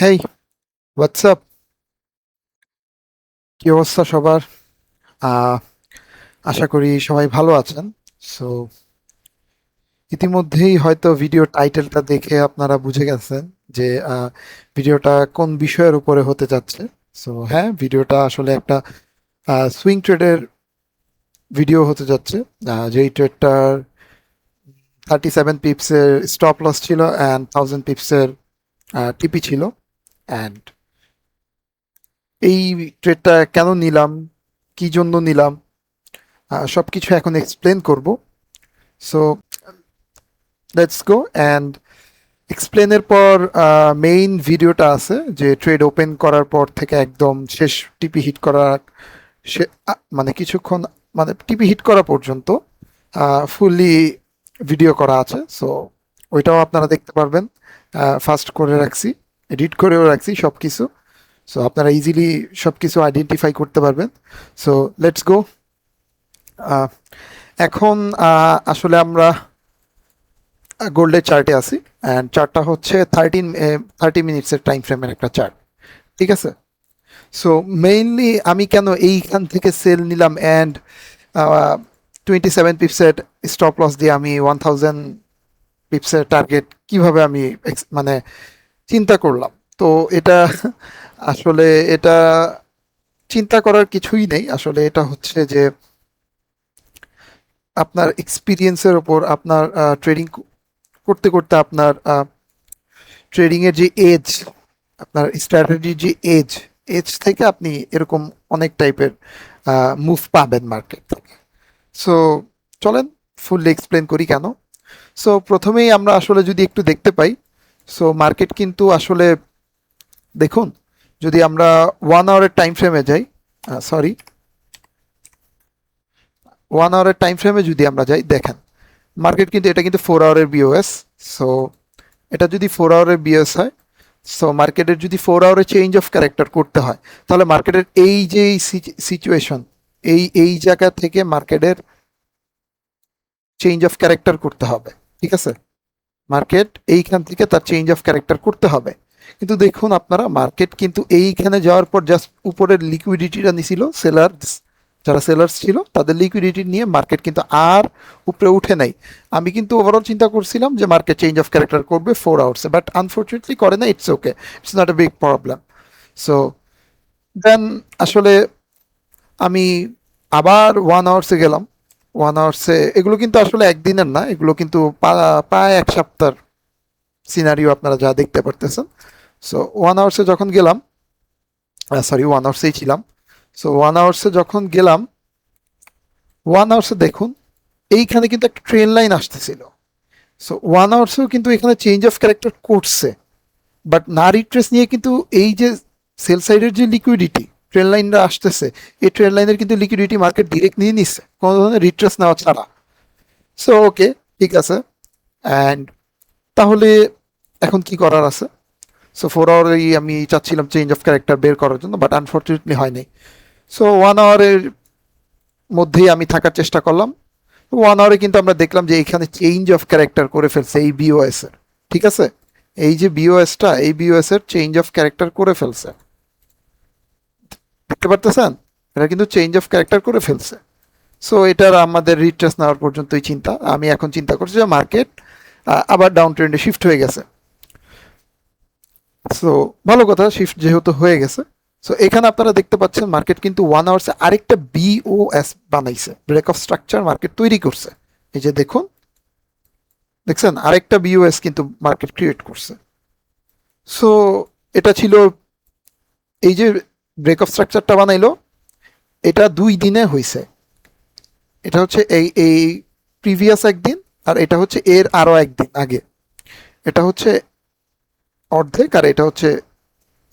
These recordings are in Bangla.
হেই, হোয়াটসঅ্যাপ, কি অবস্থা সবার? আহ, আশা করি সবাই ভালো আছেন। সো ইতিমধ্যেই হয়তো ভিডিও টাইটেলটা দেখে আপনারা বুঝে গেছেন যে ভিডিওটা কোন বিষয়ের উপরে হতে যাচ্ছে। সো হ্যাঁ, ভিডিওটা আসলে একটা সুইং ট্রেডের ভিডিও হতে যাচ্ছে। যেই ট্রেডটার 37 পিপসের স্টপ লস ছিল অ্যান্ড 1000 পিপসের টিপি ছিল। অ্যান্ড এই ট্রেডটা কেন নিলাম, কি জন্য নিলাম, সব কিছু এখন এক্সপ্লেন করব। সো লেটস গো অ্যান্ড এক্সপ্লেনের পর মেইন ভিডিওটা আছে যে ট্রেড ওপেন করার পর থেকে একদম শেষ টিপি হিট করার মানে কিছুক্ষণ, মানে টিপি হিট করা পর্যন্ত ফুললি ভিডিও করা আছে। সো ওইটাও আপনারা দেখতে পারবেন। ফাস্ট করে রাখছি, এডিট করেও রাখছি সব কিছু। সো আপনারা ইজিলি সব কিছু আইডেন্টিফাই করতে পারবেন। So let's go. এখন আসলে আমরা গোল্ডের চার্টে আছি অ্যান্ড চার্টটা হচ্ছে 30 মিনিটসের টাইম ফ্রেমের একটা চার্ট। ঠিক আছে। সো মেইনলি আমি কেন এইখান থেকে সেল নিলাম অ্যান্ড 27 পিপসের স্টপ লস দিয়ে আমি 1000 পিপসের টার্গেট কিভাবে আমি মানে চিন্তা করলাম। তো এটা আসলে এটা চিন্তা করার কিছুই নেই। আসলে এটা হচ্ছে যে আপনার এক্সপিরিয়েন্সের ওপর, আপনার ট্রেডিং করতে করতে আপনার ট্রেডিং এর যে এজ, আপনার স্ট্র্যাটেজির যে এজ, এজ থেকে আপনি এরকম অনেক টাইপের মুভ পাবেন মার্কেট থেকে। সো চলেন ফুললি এক্সপ্লেন করি কেন। সো প্রথমেই আমরা আসলে যদি একটু দেখতে পাই, সো মার্কেট কিন্তু আসলে দেখুন, যদি আমরা 1 আওয়ারের টাইম ফ্রেমে যাই, সরি, 1 আওয়ারের টাইম ফ্রেমে যদি আমরা যাই, দেখেন মার্কেট কিন্তু, এটা কিন্তু 4 আওয়ারের বিওএস। সো এটা যদি 4 আওয়ারের বিওএস হয়, সো মার্কেটের যদি 4 আওয়ারে চেঞ্জ অফ ক্যারেক্টার করতে হয়, তাহলে মার্কেটের এই যে সিচুয়েশন, এই জায়গা থেকে মার্কেটের চেঞ্জ অফ ক্যারেক্টার করতে হবে। ঠিক আছে, মার্কেট এইখান থেকে তার চেঞ্জ অফ ক্যারেক্টার করতে হবে। কিন্তু দেখুন আপনারা, মার্কেট কিন্তু এইখানে যাওয়ার পর জাস্ট উপরের লিকুইডিটিটা নিছিল সেলার্স, যারা সেলার্স ছিল তাদের লিকুইডিটি নিয়ে মার্কেট কিন্তু আর উপরে উঠে নাই। আমি কিন্তু ওভারঅল চিন্তা করছিলাম যে মার্কেট চেঞ্জ অফ ক্যারেক্টার করবে 4 আওয়ার্সে, বাট আনফর্চুনেটলি করে না। It's okay, it's not a big problem. So then আসলে আমি আবার 1 আওয়ার্সে গেলাম। 1 আওয়ার্সে এগুলো কিন্তু আসলে একদিনের না, এগুলো কিন্তু প্রায় এক সপ্তাহ সিনারিও আপনারা যা দেখতে পারতেছেন। সো 1 আওয়ার্সে যখন গেলাম, সরি 1 আওয়ার্সেই ছিলাম। সো 1 আওয়ার্সে যখন গেলাম, 1 আওয়ার্সে দেখুন এইখানে কিন্তু একটা ট্রেন লাইন আসতেছিল। সো 1 আওয়ার্সেও কিন্তু এখানে চেঞ্জ অফ ক্যারেক্টার করছে, বাট না রিট্রেস নিয়ে কিন্তু এই যে সেল সাইডের যে লিকুইডিটি ট্রেন লাইনটা আসতেছে, এই ট্রেন লাইনের কিন্তু লিকুইডিটি মার্কেট ডিরেক্ট নিয়ে নিচ্ছে কোনো ধরনের রিট্রেস নেওয়া ছাড়া। সো ওকে, ঠিক আছে। অ্যান্ড তাহলে এখন কি করার আছে? সো 4 আওয়ারেই আমি চাচ্ছিলাম চেঞ্জ অফ ক্যারেক্টার বের করার জন্য, বাট আনফর্চুনেটলি হয়নি। সো 1 আওয়ারের মধ্যেই আমি থাকার চেষ্টা করলাম। 1 আওয়ারে কিন্তু আমরা দেখলাম যে এইখানে চেঞ্জ অফ ক্যারেক্টার করে ফেলছে এই বিওএস এর। ঠিক আছে, এই যে বিওএসটা, এই বিওএস এর চেঞ্জ অফ ক্যারেক্টার করে ফেলছে, দেখতে পারতেছেন? এটা কিন্তু চেঞ্জ অফ ক্যারেক্টার করে ফেলছে। সো এটার আমাদের রিট্রেস নেওয়ার পর্যন্তই চিন্তা। আমি এখন চিন্তা করছি যে মার্কেট আবার ডাউন ট্রেন্ডে শিফট হয়ে গেছে। সো ভালো কথা, শিফট যেহেতু হয়ে গেছে। সো এখানে আপনারা দেখতে পাচ্ছেন মার্কেট কিন্তু 1 আওয়ার্সে আরেকটা বিওএস বানাইছে, ব্রেক অফ স্ট্রাকচার মার্কেট তৈরি করছে। এই যে দেখুন, দেখছেন আরেকটা বিওএস কিন্তু মার্কেট ক্রিয়েট করছে। সো এটা ছিল, এই যে ব্রেক অফ স্ট্রাকচারটা বানাইলো, এটা 2 দিনে হয়েছে। এটা হচ্ছে এই এই প্রিভিয়াস একদিন, আর এটা হচ্ছে এর আরো একদিন আগে। এটা হচ্ছে অর্ধেক, আর এটা হচ্ছে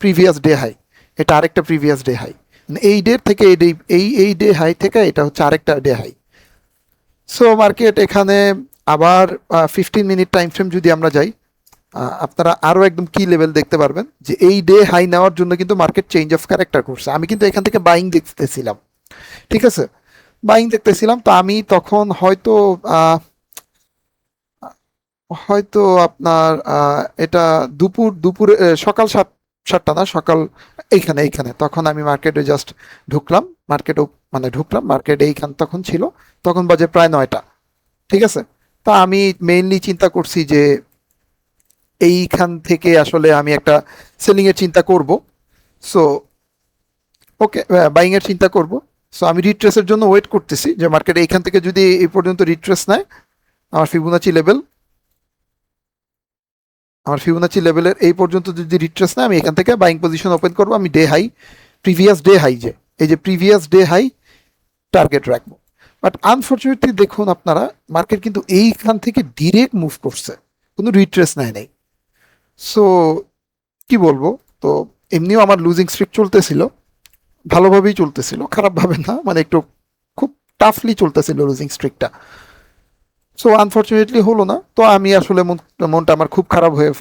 প্রিভিয়াস ডে হাই, এটা আরেকটা প্রিভিয়াস ডে হাই। মানে এই ডে থেকে এই ডে হাই থেকে এটা হচ্ছে আরেকটা ডে হাই। সো মার্কেট এখানে আবার 15 মিনিট টাইম ফ্রেম যদি আমরা যাই, আপনারা আরো একদম কি লেভেল দেখতে পারবেন যে এই ডে হাই নেওয়ার জন্য কিন্তু মার্কেট চেঞ্জ অফ ক্যারেক্টার করছে। আমি কিন্তু এখান থেকে বাইং দেখতেছিলাম। ঠিক আছে, বাইং দেখতেছিলাম। তো আমি তখন হয়তো হয়তো আপনার এটা দুপুরে, সকাল 7, 7টা না, সকাল এইখানে তখন আমি মার্কেটে জাস্ট ঢুকলাম, মার্কেট এইখান তখন ছিল, তখন বাজে প্রায় 9টা। ঠিক আছে, তা আমি মেইনলি চিন্তা করছি যে এইখান থেকে আসলে আমি একটা সেলিং এর চিন্তা করব। সো ওকে, বাইং এর চিন্তা করব। সো আমি রিট্রেসের জন্য ওয়েট করতেছি যে মার্কেট এইখান থেকে যদি এই পর্যন্ত রিট্রেস নেয়, আমার ফিবোনাচি লেভেল আমার ফিবোনাচি লেভেলের এই পর্যন্ত যদি রিট্রেস নেয়, আমি এখান থেকে বাইং পজিশন ওপেন করবো। আমি day high, previous day high, যে প্রিভিয়াস ডে হাই টার্গেট রাখবো। বাট আনফর্চুনেটলি দেখুন আপনারা, মার্কেট কিন্তু এইখান থেকে ডিরেক্ট মুভ করছে, কোনো রিট্রেস নেয় নাই। সো কি বলবো, তো এমনিও আমার লুজিং স্ট্রিক চলতেছিল, ভালোভাবেই চলতেছিল, খারাপভাবে না, মানে একটু খুব টাফলি চলতেছিল লুজিং স্ট্রিকটা। সো আনফর্চুনেটলি হলো না, তো আমি আসলে মনটা আমার খুব খারাপ হয়ে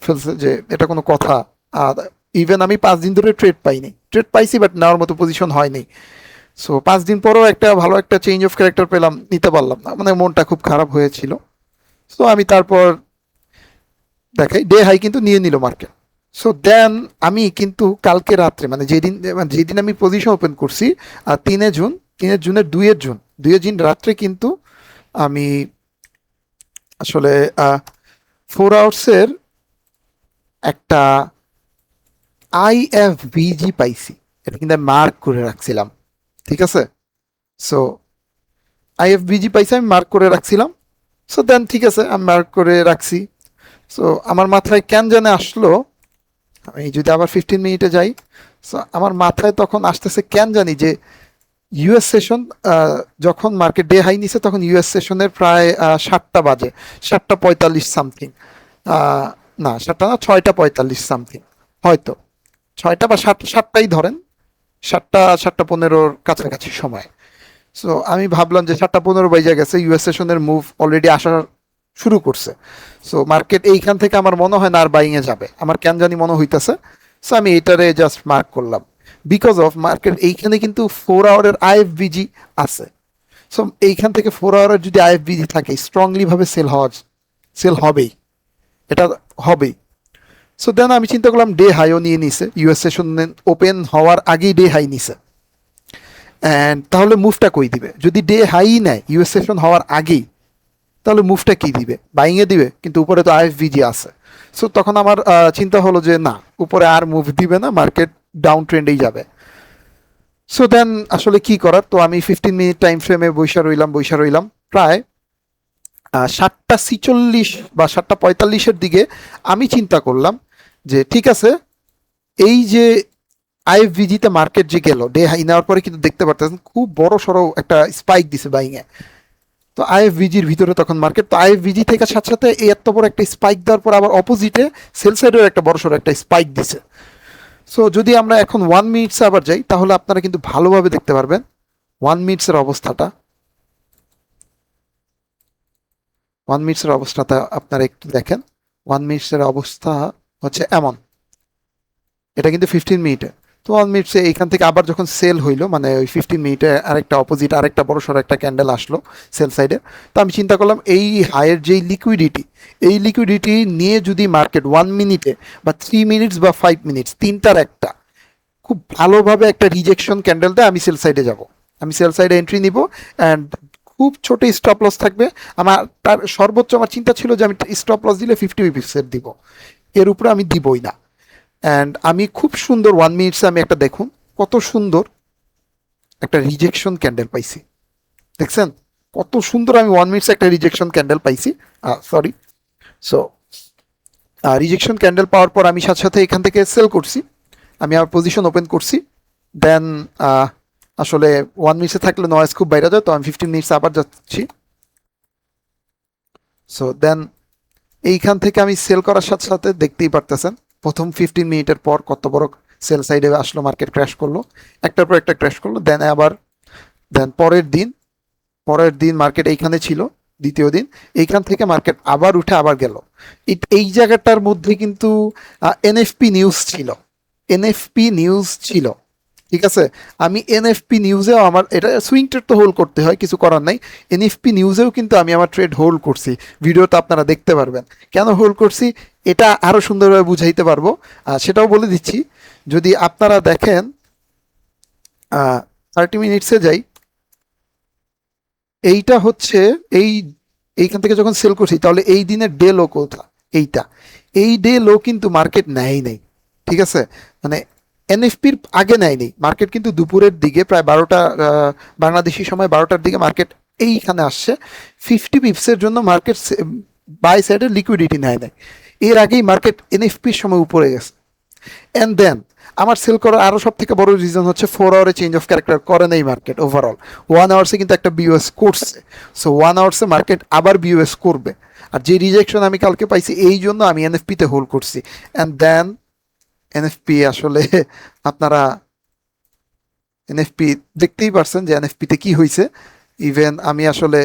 ফেলছে যে এটা কোনো কথা। আর ইভেন আমি 5 দিন ধরে ট্রেড পাইছি, বাট নেওয়ার মতো পজিশন হয়নি। সো 5 দিন পরেও একটা ভালো একটা চেঞ্জ অফ ক্যারেক্টার পেলাম, নিতে পারলাম না, মানে মনটা খুব খারাপ হয়েছিল। সো আমি তারপর দেখাই ডে হাই কিন্তু নিয়ে নিল মার্কেট। সো দেন আমি কিন্তু কালকে রাত্রে, যেদিন আমি পজিশন ওপেন করছি, 3 জুন, 3 জুনের 2 জুন রাত্রে কিন্তু আমি আসলে 4 আওয়ার্সের একটা IFVG পাইছি। এটা কিন্তু আমি মার্ক করে রাখছিলাম। ঠিক আছে, সো IFVG পাইছি, আমি মার্ক করে রাখছিলাম। সো দেন ঠিক আছে, আমি মার্ক করে রাখছি। সো আমার মাথায় কেন জানে আসলো, আমি যদি আবার 15 মিনিটে যাই, সো আমার মাথায় তখন আসতেছে কেন জানি যে ইউএস সেশন, যখন মার্কেট ডে হাই নিছে তখন ইউএস সেশনের প্রায় 7টা বাজে, 7টা 45 সামথিং, না 7টা না, 6টা 45 সামথিং, হয়তো 6টা বা 7টাই ধরেন, 7টা 15-র কাছাকাছি সময়। সো আমি ভাবলাম যে 7টা 15 বেজে গেছে, ইউএস সেশনের মুভ অলরেডি আসা শুরু করছে। সো মার্কেট এইখান থেকে আমার মনে হয় না আর বাইং এ যাবে, আমার কেন জানি মনে হইতেছে। সো আমি এটারে জাস্ট মার্ক করলাম, বিকজ অফ মার্কেট এইখানে কিন্তু 4 আওয়ারের IFVG আছে। সো এইখান থেকে 4 আওয়ারের যদি IFVG থাকে, স্ট্রংলি ভাবে সেল হবেই, এটা হবেই। সো দেন আমি চিন্তা করলাম ডে হাইও নিয়ে নিছে, ইউএস সেশন ওপেন হওয়ার আগেই ডে হাই নিছে। অ্যান্ড তাহলে মুভটা কই দিবে, যদি ডে হাই নেয় ইউএস সেশন হওয়ার আগেই, তাহলে মুভটা কি দিবে, বাইং এ দিবে, কিন্তু উপরে তো IFVG আছে। সো তখন আমার চিন্তা হলো যে না, উপরে আর মুভ দিবে না, মার্কেট ডাউন ট্রেন্ডেই যাবে। সো দেন আসলে কি করার, তো আমি 15 মিনিট টাইম ফ্রেমে বৈশা রইলাম প্রায় 7টা 46 বা 7টা 45-এর দিকে। আমি চিন্তা করলাম যে ঠিক আছে, এই যে IFVG-তে মার্কেট যে গেল, ডে হাই নেওয়ার পরে কিন্তু দেখতে পারতেছেন খুব বড় সড়ো একটা স্পাইক দিছে বাইং এ। তো IFVG-র ভিতরে তখন মার্কেট, তো IFVG থেকে সাথে সাথে এই এত বড় একটা স্পাইক দেওয়ার পর আবার অপোজিটে সেল সাইডের একটা বড় সড়ো একটা স্পাইক দিছে। সো যদি আমরা এখন 1 মিনিটসে আবার যাই, তাহলে আপনারা কিন্তু ভালোভাবে দেখতে পারবেন 1 মিনিটসের অবস্থাটা। 1 মিনিটসের অবস্থাটা আপনারা একটু দেখেন। 1 মিনিটসের অবস্থা হচ্ছে এমন, এটা কিন্তু 15 মিনিটে। তো 1 মিনিটসে এইখান থেকে আবার যখন সেল হইলো, মানে ওই 15 মিনিটে আরেকটা অপোজিট আরেকটা বড় সড়ো একটা ক্যান্ডেল আসলো সেল সাইডে। তো আমি চিন্তা করলাম এই হাইয়ের যেই লিকুইডিটি, এই লিকুইডিটি নিয়ে যদি মার্কেট 1 মিনিটে বা 3 মিনিটস বা 5 মিনিটস, তিনটার একটা খুব ভালোভাবে একটা রিজেকশন ক্যান্ডেল দেয়, আমি সেল সাইডে যাব, আমি সেল সাইডে এন্ট্রি নিব। অ্যান্ড খুব ছোট স্টপ লস থাকবে আমার, তার সর্বোচ্চ আমার চিন্তা ছিল যে আমি স্টপ লস দিলে 50 পিপসের দিব, এর উপরে আমি দিবই না। অ্যান্ড আমি খুব সুন্দর 1 মিনিটসে আমি একটা, দেখুন কত সুন্দর একটা রিজেকশন ক্যান্ডেল পাইছি, দেখছেন কত সুন্দর, আমি 1 মিনিটসে একটা রিজেকশন ক্যান্ডেল পাইছি, সরি। সো রিজেকশন ক্যান্ডেল পাওয়ার পর আমি সাথে সাথে এখান থেকে সেল করছি, আমি আমার পজিশন ওপেন করছি। দেন আসলে 1 মিনিটসে থাকলে নয়েজ খুব বাইরে যায়, তো আমি 15 মিনিটস আবার যাচ্ছি। সো দেন এইখান থেকে আমি সেল করার সাথে সাথে দেখতেই পারতেছেন প্রথম 15 মিনিটের পর কত বড় সেল সাইডে আসলো, মার্কেট ক্র্যাশ করলো, একটার পর একটা ক্র্যাশ করলো। দেন পরের দিন মার্কেট এইখানে ছিল, দ্বিতীয় দিন এইখান থেকে মার্কেট আবার উঠে আবার গেল। এই জায়গাটার মধ্যে কিন্তু এনএফপি নিউজ ছিল। ঠিক আছে, আমি এনএফপি নিউজেও আমার, এটা সুইং ট্রেড তো হোল্ড করতে হয়, কিছু করার নাই। এনএফপি নিউজেও কিন্তু আমি আমার ট্রেড হোল্ড করছি, ভিডিওটা আপনারা দেখতে পারবেন কেন হোল্ড করছি। এটা আরো সুন্দরভাবে বুঝাইতে পারবো, সেটাও বলে দিচ্ছি। যদি আপনারা দেখেন 30 মিনিটসে যাই, এইটা হচ্ছে এইখান থেকে যখন সেল করছি, তাহলে এই দিনের ডে লো কোথা, এইটা, এই ডে লো কিন্তু মার্কেট নেয় নাই, ঠিক আছে? মানে এনএফপির আগে নেয়নি মার্কেট, কিন্তু দুপুরের দিকে প্রায় 12টা বাংলাদেশি সময় 12টার দিকে মার্কেট এইখানে আসছে। 50 পিপসের জন্য মার্কেট বাই সাইডে লিকুইডিটি নেয় নাই, এর আগেই মার্কেট এনএফপির সময় উপরে গেছে। অ্যান্ড দেন আমার সেল করার আরও সব থেকে বড় রিজন হচ্ছে 4 আওয়ারে চেঞ্জ অফ ক্যারেক্টার করে নেই মার্কেট ওভারঅল, 1 আওয়ার্সে কিন্তু একটা বিওএস করছে। সো 1 আওয়ার্সে মার্কেট আবার বিওএস করবে, আর যে রিজেকশন আমি কালকে পাইছি এই জন্য আমি এনএফপিতে হোল্ড করছি। অ্যান্ড দেন এনএফপি আসলে আপনারা এনএফপি দেখতেই পারছেন যে এনএফপিতে কি হয়েছে। ইভেন আমি আসলে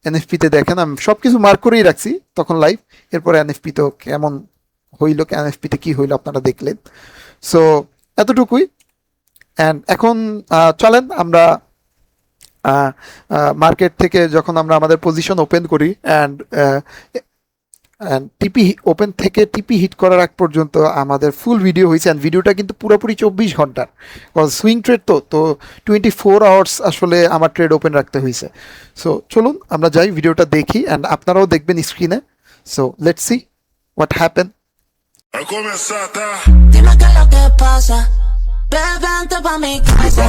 এনএফপিতে দেখেন আমি সব কিছু মার্ক করেই রাখছি তখন লাইভ, এরপরে এনএফপি তো কেমন হইল, এনএফপিতে কি হইলো আপনারা দেখলেন। সো এতটুকুই। অ্যান্ড এখন চলেন আমরা মার্কেট থেকে যখন আমরা আমাদের পজিশন ওপেন করি অ্যান্ড টিপি ওপেন থেকে টিপি হিট করার আগ পর্যন্ত আমাদের ফুল ভিডিও হয়েছে, অ্যান্ড ভিডিওটা কিন্তু পুরোপুরি 24 ঘন্টার, কজ সুইং ট্রেড তো 24 আওয়ার্স আসলে আমার ট্রেড ওপেন রাখতে হয়েছে। সো চলুন আমরা যাই, ভিডিওটা দেখি, অ্যান্ড আপনারাও দেখবেন স্ক্রিনে। So let's see what happen. Dime qué es lo que pasa, bebe antes pa' mi casa.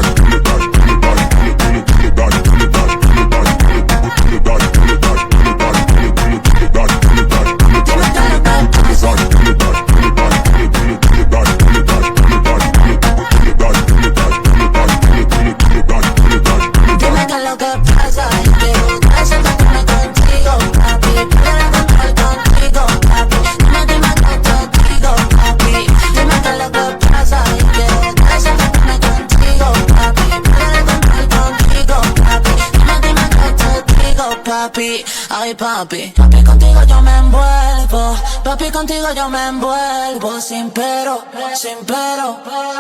Ay papi, papi contigo yo me envuelvo, papi contigo yo me envuelvo, sin pero,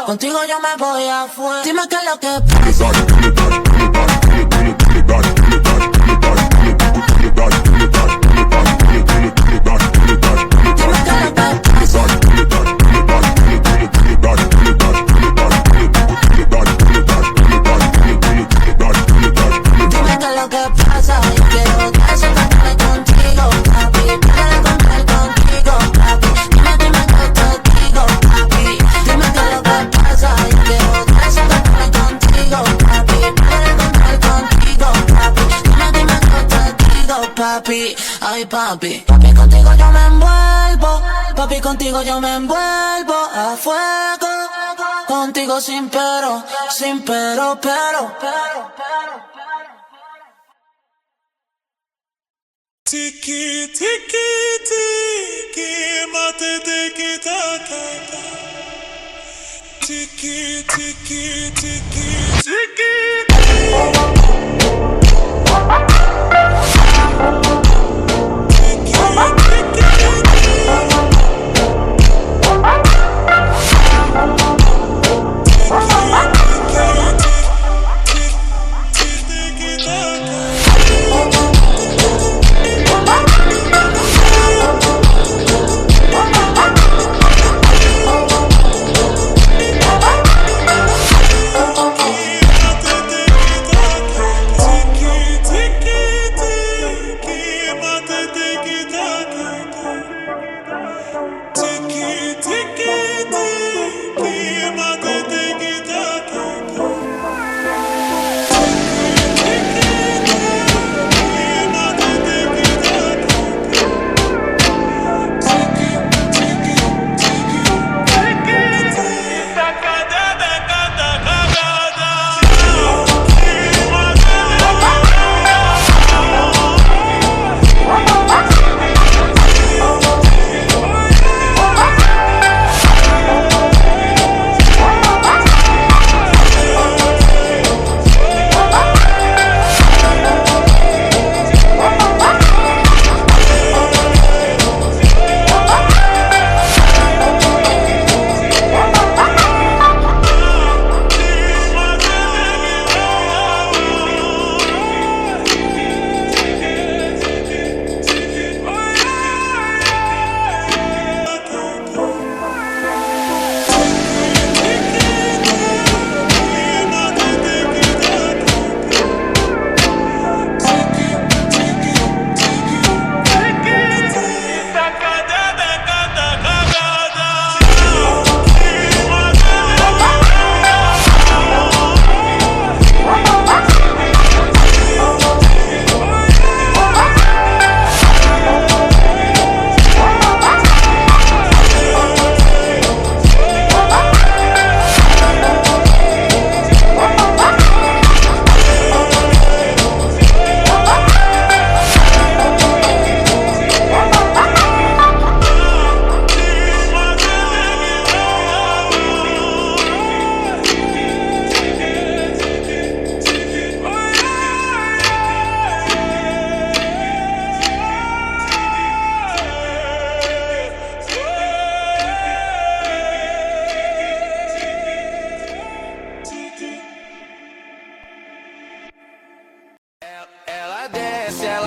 contigo yo me voy a fuego. Dime qué es lo que pasa. Ay papi, papi contigo yo me envuelvo, papi contigo yo me envuelvo a fuego, contigo sin pero, Tiki tiki tiki mate tiki taka. Tiki tiki tiki tiki. Tiki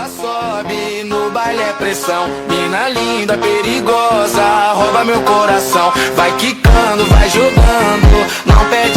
sobe, no baile é pressão. Mina linda, perigosa, rouba meu coração. Vai quicando, vai jogando, não perde